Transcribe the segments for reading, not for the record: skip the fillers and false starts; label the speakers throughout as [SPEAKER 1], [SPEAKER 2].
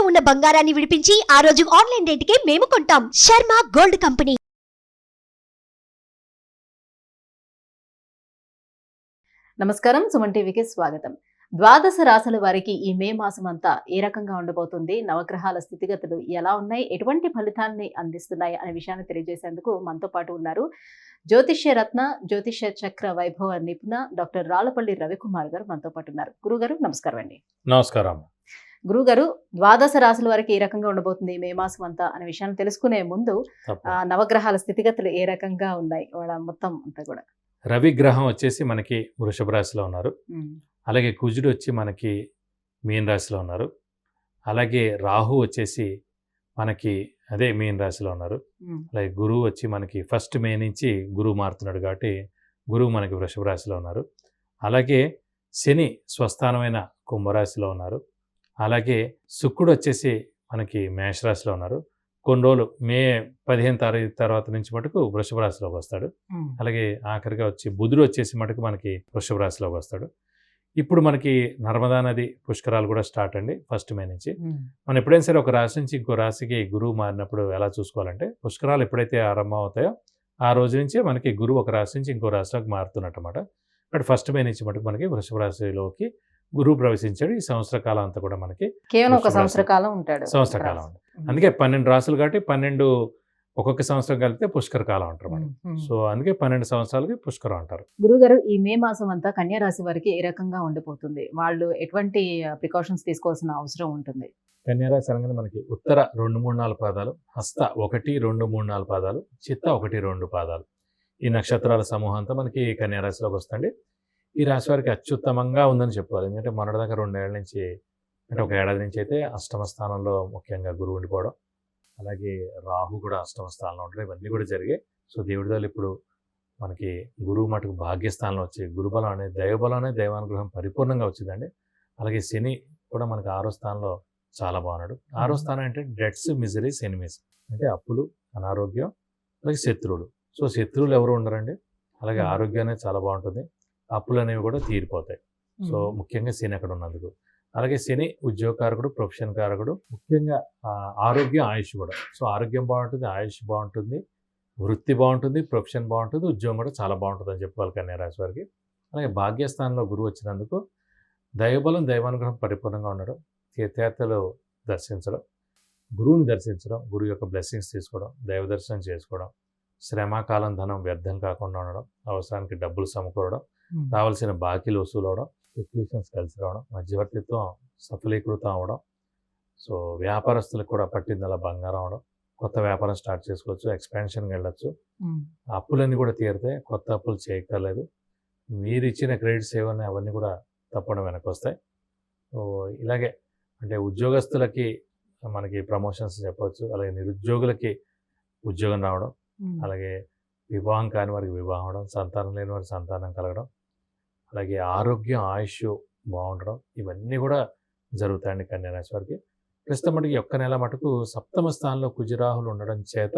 [SPEAKER 1] ఉన్న బంగారాన్ని విడిపించి ఆ రోజు ఆన్లైన్ రేటుకే మేము కొంటాం. Sharma gold company.
[SPEAKER 2] నమస్కారం, సుమన్ టీవీకి స్వాగతం. ద్వాదశ రాశుల వారికి ఈ మే మాసం అంతా ఏ రకంగా ఉండబోతుంది, నవగ్రహాల స్థితిగతులు ఎలా ఉన్నాయి, ఎటువంటి ఫలితాన్ని అందిస్తున్నాయి అనే విషయాన్ని తెలియజేసేందుకు మనతో పాటు ఉన్నారు జ్యోతిష్య రత్న, జ్యోతిష్య చక్ర వైభవ నిపుణ డాక్టర్ రాళ్లపల్లి రవికుమార్ గారు మనతో పాటు ఉన్నారు. గురుగారు నమస్కారం అండి.
[SPEAKER 3] నమస్కారం.
[SPEAKER 2] గురుగారు, ద్వాదశ రాశుల వారికి ఏ రకంగా ఉండబోతుంది మే మాసం అంతా అనే విషయాన్ని తెలుసుకునే ముందు నవగ్రహాల స్థితిగతులు ఏ రకంగా ఉన్నాయి వాళ్ళ మొత్తం అంతా కూడా.
[SPEAKER 3] రవి గ్రహం వచ్చేసి మనకి వృషభ రాశిలో ఉన్నారు. అలాగే కుజుడు వచ్చి మనకి మీన రాశిలో ఉన్నారు. అలాగే రాహు వచ్చేసి మనకి అదే మీన రాశిలో ఉన్నారు. అలాగే గురువు వచ్చి మనకి 1 మే నుంచి గురువు మారుతున్నాడు కాబట్టి గురువు మనకి వృషభ రాశిలో ఉన్నారు. అలాగే శని స్వస్థానమైన కుంభరాశిలో ఉన్నారు. అలాగే శుక్రుడు వచ్చేసి మనకి మేషరాశిలో ఉన్నారు. కొన్ని రోజులు మే 15 తారీఖు తర్వాత నుంచి మటుకు వృషభ రాశిలోకి వస్తాడు. అలాగే ఆఖరిగా వచ్చి బుధుడు వచ్చేసి మటుకు మనకి వృషభ రాశిలోకి వస్తాడు. ఇప్పుడు మనకి నర్మదా నది పుష్కరాలు కూడా స్టార్ట్ అండి 1 మే నుంచి. మనం ఎప్పుడైనా సరే ఒక రాశి నుంచి ఇంకో రాశికి గురువు మారినప్పుడు ఎలా చూసుకోవాలంటే, పుష్కరాలు ఎప్పుడైతే ఆరంభం అవుతాయో ఆ రోజు నుంచే మనకి గురువు ఒక రాశి నుంచి ఇంకో రాశిలోకి మారుతున్నట్టు అన్నమాట. బట్ 1 మే నుంచి మటుకు మనకి వృషభ రాశిలోకి గురువు ప్రవేశించాడు. ఈ సంవత్సర కాలం అంతా కూడా మనకి
[SPEAKER 2] కేవలం ఒక సంవత్సర కాలం ఉంటాడు.
[SPEAKER 3] సంవత్సర కాలం ఉంది. అందుకే 12 రాసులు కాబట్టి 12 ఒక్కొక్క సంవత్సరం కలిపితే పుష్కర కాలం అంటారు మనం. సో అందుకే 12 సంవత్సరాలకి పుష్కరం అంటారు.
[SPEAKER 2] గురుగారు, ఈ మే మాసం అంతా కన్యా రాశి వారికి ఏ రకంగా ఉండిపోతుంది? వాళ్ళు ఎటువంటి ప్రికాషన్స్ తీసుకోవాల్సిన అవసరం ఉంటుంది?
[SPEAKER 3] కన్యా రాశి అనగానే మనకి ఉత్తర 2, 3, 4 పాదాలు, హస్త 1, 2, 3, 4 పాదాలు, చిత్త 1, 2 పాదాలు, ఈ నక్షత్రాల సమూహం అంతా మనకి కన్యా రాశిలోకి వస్తుంది. ఈ రాశి వారికి అత్యుత్తమంగా ఉందని చెప్పుకోవాలి. ఎందుకంటే మొన్నటిదాకా 2 ఏళ్ల నుంచి, అంటే ఒక ఏడాది నుంచి అయితే అష్టమ స్థానంలో ముఖ్యంగా గురువు ఉండిపోవడం, అలాగే రాహు కూడా అష్టమ స్థానంలో ఉండడం, ఇవన్నీ కూడా జరిగాయి. సో దేవుడి వల్ల ఇప్పుడు మనకి గురువు మటుకు భాగ్యస్థానంలో వచ్చి గురుబలం అనేది, దైవబలం అనేది, దైవానుగ్రహం పరిపూర్ణంగా వచ్చిందండి. అలాగే శని కూడా మనకి 6వ స్థానంలో చాలా బాగున్నాడు. 6వ స్థానం అంటే డెట్స్, మిజరీస్, ఎనిమీస్, అంటే అప్పులు, అనారోగ్యం, అలాగే శత్రువులు. సో శత్రువులు ఎవరు ఉండరండి. అలాగే ఆరోగ్యం అనేది చాలా బాగుంటుంది. అప్పులు అనేవి కూడా తీరిపోతాయి. సో ముఖ్యంగా శని అక్కడ ఉన్నందుకు. అలాగే శని ఉద్యోగకారకుడు, ప్రొఫెషన్ కారకుడు, ముఖ్యంగా ఆరోగ్యం, ఆయుష్ కూడా. సో ఆరోగ్యం బాగుంటుంది, ఆయుష్ బాగుంటుంది, వృత్తి బాగుంటుంది, ప్రొఫెషన్ బాగుంటుంది, ఉద్యోగం కూడా చాలా బాగుంటుంది అని చెప్పుకోవాలి కన్యా రాశి వారికి. అలాగే భాగ్యస్థానంలో గురువు వచ్చినందుకు దైవబలం, దైవానుగ్రహం పరిపూర్ణంగా ఉండడం, తీర్థయాత్రలు దర్శించడం, గురువుని దర్శించడం, గురువు యొక్క బ్లెస్సింగ్స్ తీసుకోవడం, దైవ దర్శనం చేసుకోవడం, శ్రమకాలం ధనం వ్యర్థం కాకుండా ఉండడం, అవసరానికి డబ్బులు సమకూరడం, రావాల్సిన బాకీలు వసూలు అవడం, ఎక్విషన్స్ కలిసి రావడం, మధ్యవర్తిత్వం సఫలీకృతం అవడం, సో వ్యాపారస్తులకు కూడా పట్టిందలా బంగారం అవడం, కొత్త వ్యాపారం స్టార్ట్ చేసుకోవచ్చు, ఎక్స్పాన్షన్కి వెళ్ళచ్చు, అప్పులన్నీ కూడా తీరితే కొత్త అప్పులు చేయక్కర్లేదు, మీరు ఇచ్చిన క్రెడిట్స్ ఏవన్నీ అవన్నీ కూడా తప్పడం వెనక్కి వస్తాయి. సో ఇలాగే అంటే ఉద్యోగస్తులకి మనకి ప్రమోషన్స్ చెప్పవచ్చు, అలాగే నిరుద్యోగులకి ఉద్యోగం రావడం, అలాగే వివాహం కాని వారికి వివాహం అవడం, సంతానం లేని వారికి సంతానం కలగడం, అలాగే ఆరోగ్యం, ఆయుష్ బాగుండడం, ఇవన్నీ కూడా జరుగుతాయండి కన్యా రాశి వారికి. ప్రస్తుతం మటుకు ఒక్క నెల మటుకు 7వ స్థానంలో కుజరాహులు ఉండడం చేత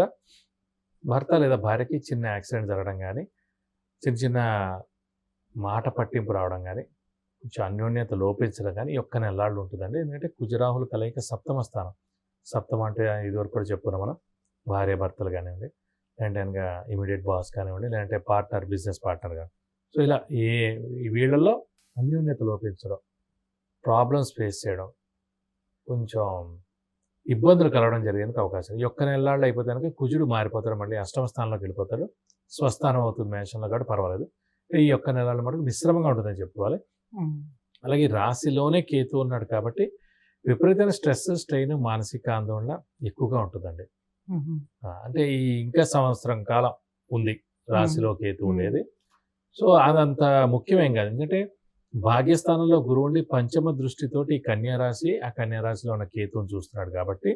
[SPEAKER 3] భర్త లేదా భార్యకి చిన్న యాక్సిడెంట్ జరగడం కానీ, చిన్న చిన్న మాట పట్టింపు రావడం కానీ, కొంచెం అన్యోన్యత లోపించడం కానీ ఒక్క నెలలాళ్ళు ఉంటుందండి. ఎందుకంటే కుజరాహులు కలయిక 7వ స్థానం. సప్తమ అంటే ఇదివరకు కూడా చెప్పుకున్నాం మనం, భార్య భర్తలు కానివ్వండి, లేదంటే కనుక ఇమీడియట్ బాస్ కానివ్వండి, లేదంటే పార్ట్నర్, బిజినెస్ పార్ట్నర్ కానీ. సో ఇలా ఈ వీళ్ళల్లో అన్యోన్యత లోపించడం, ప్రాబ్లమ్స్ ఫేస్ చేయడం, కొంచెం ఇబ్బందులు కలగడం జరిగేందుకు అవకాశం. ఈ ఒక్క నెలల్లో అయిపోతే కనుక కుజుడు మారిపోతాడు, మళ్ళీ అష్టమ స్థానంలోకి వెళ్ళిపోతాడు, స్వస్థానం అవుతుంది మేషంలో కాబట్టి పర్వాలేదు. ఈ ఒక్క నెలల మటుకు మిశ్రమంగా ఉంటుందని చెప్పుకోవాలి. అలాగే రాశిలోనే కేతు ఉన్నాడు కాబట్టి విపరీతమైన స్ట్రెస్, స్ట్రెయిన్, మానసిక ఆందోళన ఎక్కువగా ఉంటుందండి. అంటే ఈ ఇంకా సంవత్సరం కాలం ఉంది రాశిలో కేతు ఉండేది. సో అదంత ముఖ్యమేం కాదు. ఎందుకంటే భాగ్యస్థానంలో గురువు ఉండి పంచమ దృష్టితోటి కన్యా రాశి, ఆ కన్యా రాశిలో ఉన్న కేతువుని చూస్తున్నాడు కాబట్టి,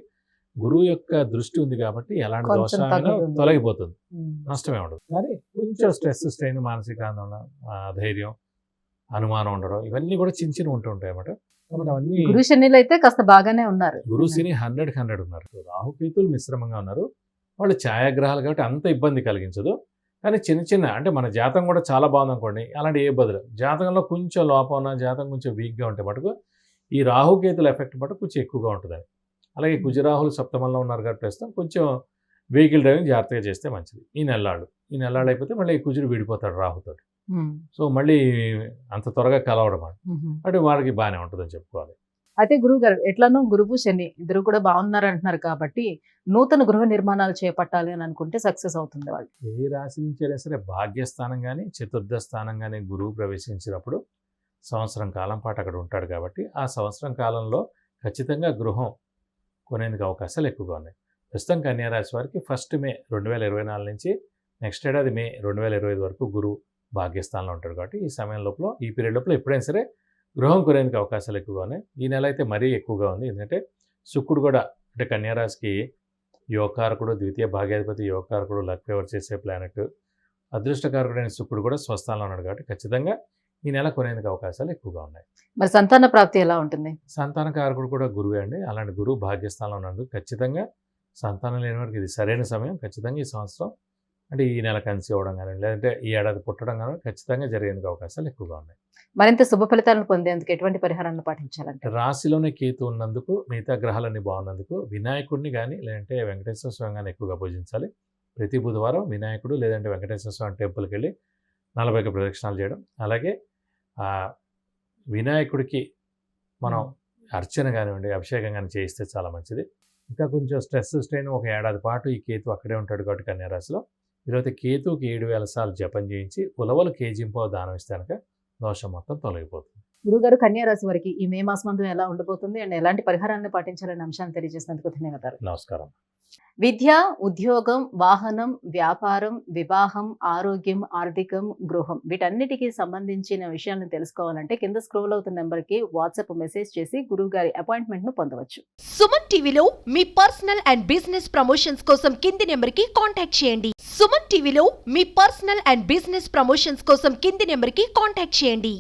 [SPEAKER 3] గురువు యొక్క దృష్టి ఉంది కాబట్టి ఎలాంటి దోషాలైనా తొలగిపోతుంది, నష్టమే ఉండదు. కానీ కొంచెం స్ట్రెస్, స్ట్రెయిన్, మానసిక ఆందోళన, ధైర్యం, అనుమానం ఉండడం, ఇవన్నీ కూడా చిన్న చిన్న ఉంటుంటాయి అన్నమాట. కాబట్టి అవన్నీ
[SPEAKER 2] గురు శనిలో అయితే కాస్త బాగానే ఉన్నారు.
[SPEAKER 3] గురు శని 100 ఉన్నారు. రాహుకేతులు మిశ్రమంగా ఉన్నారు. వాళ్ళు ఛాయాగ్రహాలు కాబట్టి అంత ఇబ్బంది కలిగించదు. కానీ చిన్న చిన్న అంటే మన జాతకం కూడా చాలా బాగుంది అనుకోండి, అలాంటి ఏ బదులు జాతకంలో కొంచెం లోపం ఉన్న, జాతకం కొంచెం వీక్గా ఉంటే మటుకు ఈ రాహుకేతుల ఎఫెక్ట్ మటుకు కొంచెం ఎక్కువగా ఉంటుందని. అలాగే కుజరాహులు సప్తమంలో ఉన్నారు కాబట్టి ప్రస్తుతం కొంచెం వెహికల్ డ్రైవింగ్ జాగ్రత్తగా చేస్తే మంచిది. ఈ నెల్లాళ్ళు అయిపోతే మళ్ళీ కుజుడు విడిపోతాడు రాహుతోటి. సో మళ్ళీ అంత త్వరగా కలవడం అంటే వాడికి బాగానే ఉంటుందని చెప్పుకోవాలి.
[SPEAKER 2] అయితే గురువు గారు ఎట్లనో గురువు శని ఇద్దరు కూడా బాగున్నారు అంటున్నారు కాబట్టి నూతన గృహ నిర్మాణాలు చేపట్టాలి అని అనుకుంటే సక్సెస్ అవుతుంది వాళ్ళు.
[SPEAKER 3] ఏ రాశి నుంచి అయినా సరే భాగ్యస్థానం కానీ చతుర్థ స్థానం కానీ గురువు ప్రవేశించినప్పుడు సంవత్సరం కాలం పాటు అక్కడ ఉంటాడు కాబట్టి ఆ సంవత్సరం కాలంలో ఖచ్చితంగా గృహం కొనేందుకు అవకాశాలు ఎక్కువగా ఉన్నాయి. ప్రస్తుతం కన్యా రాశి వారికి 1 మే 2024 నుంచి నెక్స్ట్ ఏడాది మే 2025 వరకు గురువు భాగ్యస్థానంలో ఉంటాడు కాబట్టి ఈ సమయం లోపల ఈ పీరియడ్ లోపల ఎప్పుడైనా సరే గృహం కొనేందుకు అవకాశాలు ఎక్కువగా ఉన్నాయి. ఈ నెల అయితే మరీ ఎక్కువగా ఉంది. ఎందుకంటే శుక్రుడు కూడా అంటే కన్యా రాశికి యోగకారకుడు, ద్వితీయ భాగ్యాధిపతి యోగకారకుడు, లక్ ఫేవర్ చేసే ప్లానెట్, అదృష్టకారకుడైన శుక్రుడు కూడా స్వస్థానంలో ఉన్నాడు కాబట్టి ఖచ్చితంగా ఈ నెల కొనేందుకు అవకాశాలు ఎక్కువగా ఉన్నాయి.
[SPEAKER 2] మరి సంతాన ప్రాప్తి ఎలా ఉంటుంది?
[SPEAKER 3] సంతానకారకుడు కూడా గురువే అండి. అలాంటి గురువు భాగ్యస్థానంలో ఉన్నందుకు ఖచ్చితంగా సంతానం లేని వారికి ఇది సరైన సమయం. ఖచ్చితంగా ఈ సంవత్సరం అంటే ఈ నెల కన్సీవ్ అవ్వడం కానీ లేదంటే ఈ ఏడాది పుట్టడం కానీ ఖచ్చితంగా జరిగేందుకు అవకాశాలు ఎక్కువగా ఉన్నాయి.
[SPEAKER 2] మరింత శుభ ఫలితాలను పొందేందుకు ఎటువంటి పరిహారాలను పాటించాలంటే?
[SPEAKER 3] రాశిలోనే కేతు ఉన్నందుకు, మిగతా గ్రహాలన్నీ బాగున్నందుకు వినాయకుడిని కానీ లేదంటే వెంకటేశ్వర స్వామి కానీ ఎక్కువగా పూజించాలి. ప్రతి బుధవారం వినాయకుడు లేదంటే వెంకటేశ్వర స్వామి టెంపుల్కి వెళ్ళి 40 ప్రదక్షిణాలు చేయడం, అలాగే వినాయకుడికి మనం అర్చన కానివ్వండి, అభిషేకం కానీ చేయిస్తే చాలా మంచిది. ఇంకా కొంచెం స్ట్రెస్ స్ట్రెయిన్ ఒక ఏడాది పాటు ఈ కేతు అక్కడే ఉంటాడు కాబట్టి కన్యా రాశిలో ఈరోజు కేతుకి 7000 సార్లు జపం చేయించి ఉలవలు కేజీంపో దానం ఇస్తే కనుక దోషం మొత్తం తొలగిపోతుంది.
[SPEAKER 2] గురుగారు కన్యా రాశి వారికి ఈ మే మాసం ఎలా ఉండబోతుంది అండ్ ఎలాంటి పరిహారాన్ని పాటించాలనే అంశాన్ని తెలియజేసినందుకు ధన్యవాదాలు.
[SPEAKER 3] నమస్కారం.
[SPEAKER 2] విద్య, ఉద్యోగం, వాహనం, వ్యాపారం, వివాహం, ఆరోగ్యం, ఆర్థికం, గృహం వీటన్నిటికీ సంబంధించిన విషయాలను తెలుసుకోవాలంటే కింద స్క్రోల్ అవుతున్న నెంబర్కి వాట్సాప్ మెసేజ్ చేసి గురువు గారి అపాయింట్మెంట్ను పొందవచ్చు.
[SPEAKER 1] సుమన్ టీవీలో మీ పర్సనల్ అండ్ బిజినెస్ ప్రమోషన్స్ కోసం కింది నెంబర్కి కాంటాక్ట్ చేయండి. సుమన్ టీవీలో మీ పర్సనల్ అండ్ బిజినెస్ ప్రమోషన్స్ కోసం కింది నెంబర్కి కాంటాక్ట్ చేయండి.